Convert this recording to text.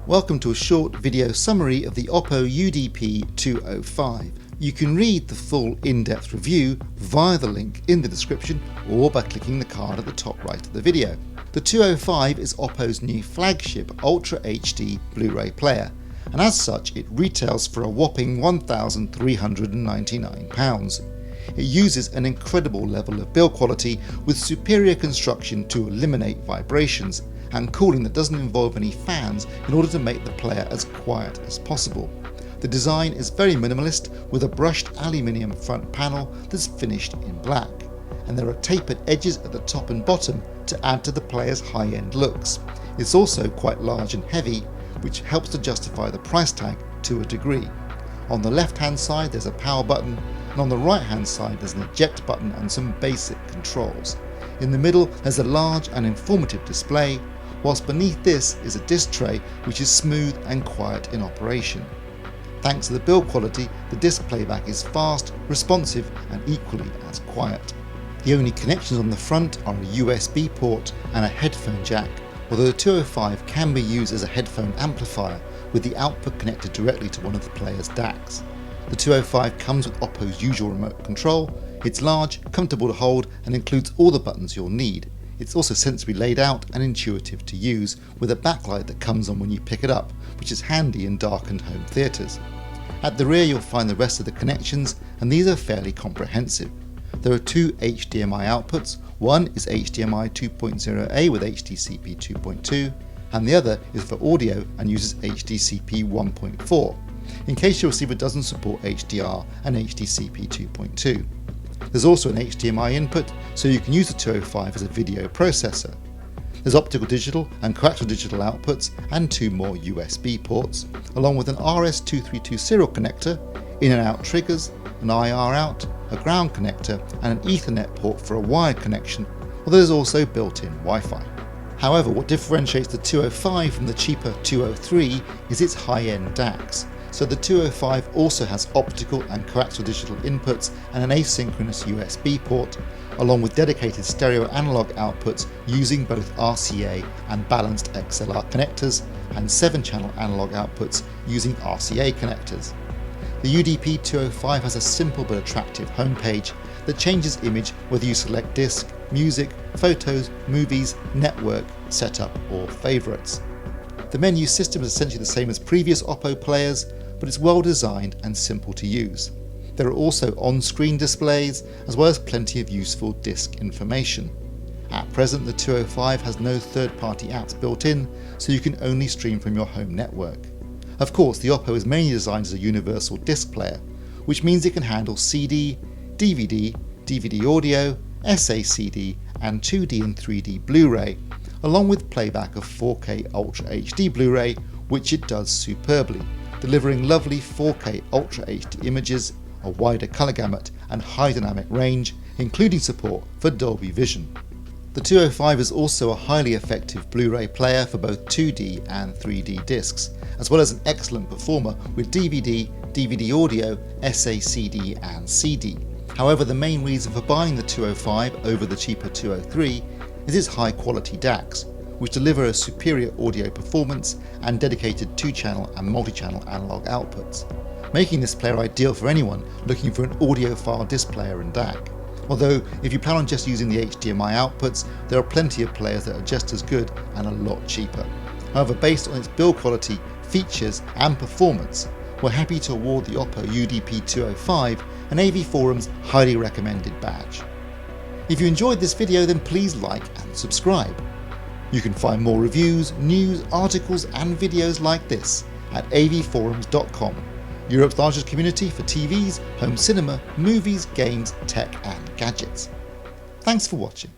Welcome to a short video summary of the Oppo UDP-205. You can read the full in-depth review via the link in the description or by clicking the card at the top right of the video. The 205 is Oppo's new flagship Ultra HD Blu-ray player, and as such it retails for a whopping £1,399. It uses an incredible level of build quality with superior construction to eliminate vibrations and cooling that doesn't involve any fans in order to make the player as quiet as possible. The design is very minimalist with a brushed aluminium front panel that's finished in black, and there are tapered edges at the top and bottom to add to the player's high-end looks. It's also quite large and heavy, which helps to justify the price tag to a degree. On the left hand side there's a power button, and on the right hand side there's an eject button and some basic controls. In the middle there's a large and informative display, whilst beneath this is a disc tray which is smooth and quiet in operation. Thanks to the build quality, the disc playback is fast, responsive and equally as quiet. The only connections on the front are a USB port and a headphone jack, although the 205 can be used as a headphone amplifier with the output connected directly to one of the player's DACs. The 205 comes with Oppo's usual remote control. It's large, comfortable to hold and includes all the buttons you'll need. It's also sensibly laid out and intuitive to use, with a backlight that comes on when you pick it up, which is handy in darkened home theatres. At the rear you'll find the rest of the connections, and these are fairly comprehensive. There are two HDMI outputs. One is HDMI 2.0A with HDCP 2.2, and the other is for audio and uses HDCP 1.4, in case your receiver doesn't support HDR and HDCP 2.2. There's also an HDMI input, so you can use the 205 as a video processor. There's optical digital and coaxial digital outputs and two more USB ports, along with an RS232 serial connector, in and out triggers, an IR out, a ground connector and an Ethernet port for a wired connection, although there's also built-in Wi-Fi. However, what differentiates the 205 from the cheaper 203 is its high-end DACs. So the 205 also has optical and coaxial digital inputs and an asynchronous USB port, along with dedicated stereo analog outputs using both RCA and balanced XLR connectors, and 7-channel analog outputs using RCA connectors. The UDP-205 has a simple but attractive homepage that changes image whether you select disc, music, photos, movies, network, setup or favourites. The menu system is essentially the same as previous Oppo players, but it's well designed and simple to use. There are also on-screen displays as well as plenty of useful disc information. At present the 205 has no third-party apps built in, so you can only stream from your home network. Of course, the Oppo is mainly designed as a universal disc player, which means it can handle CD, DVD, DVD audio, SACD and 2D and 3D Blu-ray, along with playback of 4K Ultra HD Blu-ray, which it does superbly, delivering lovely 4K Ultra HD images, a wider colour gamut and high dynamic range, including support for Dolby Vision. The 205 is also a highly effective Blu-ray player for both 2D and 3D discs, as well as an excellent performer with DVD, DVD audio, SACD and CD. However, the main reason for buying the 205 over the cheaper 203 is its high quality DACs, which deliver a superior audio performance and dedicated 2-channel and multi-channel analog outputs, making this player ideal for anyone looking for an audiophile disc player and DAC. Although if you plan on just using the HDMI outputs, there are plenty of players that are just as good and a lot cheaper. However, based on its build quality, features and performance, we're happy to award the Oppo UDP-205 an AV Forum's highly recommended badge. If you enjoyed this video then please like and subscribe. You can find more reviews, news, articles and videos like this at avforums.com, Europe's largest community for TVs, home cinema, movies, games, tech and gadgets. Thanks for watching.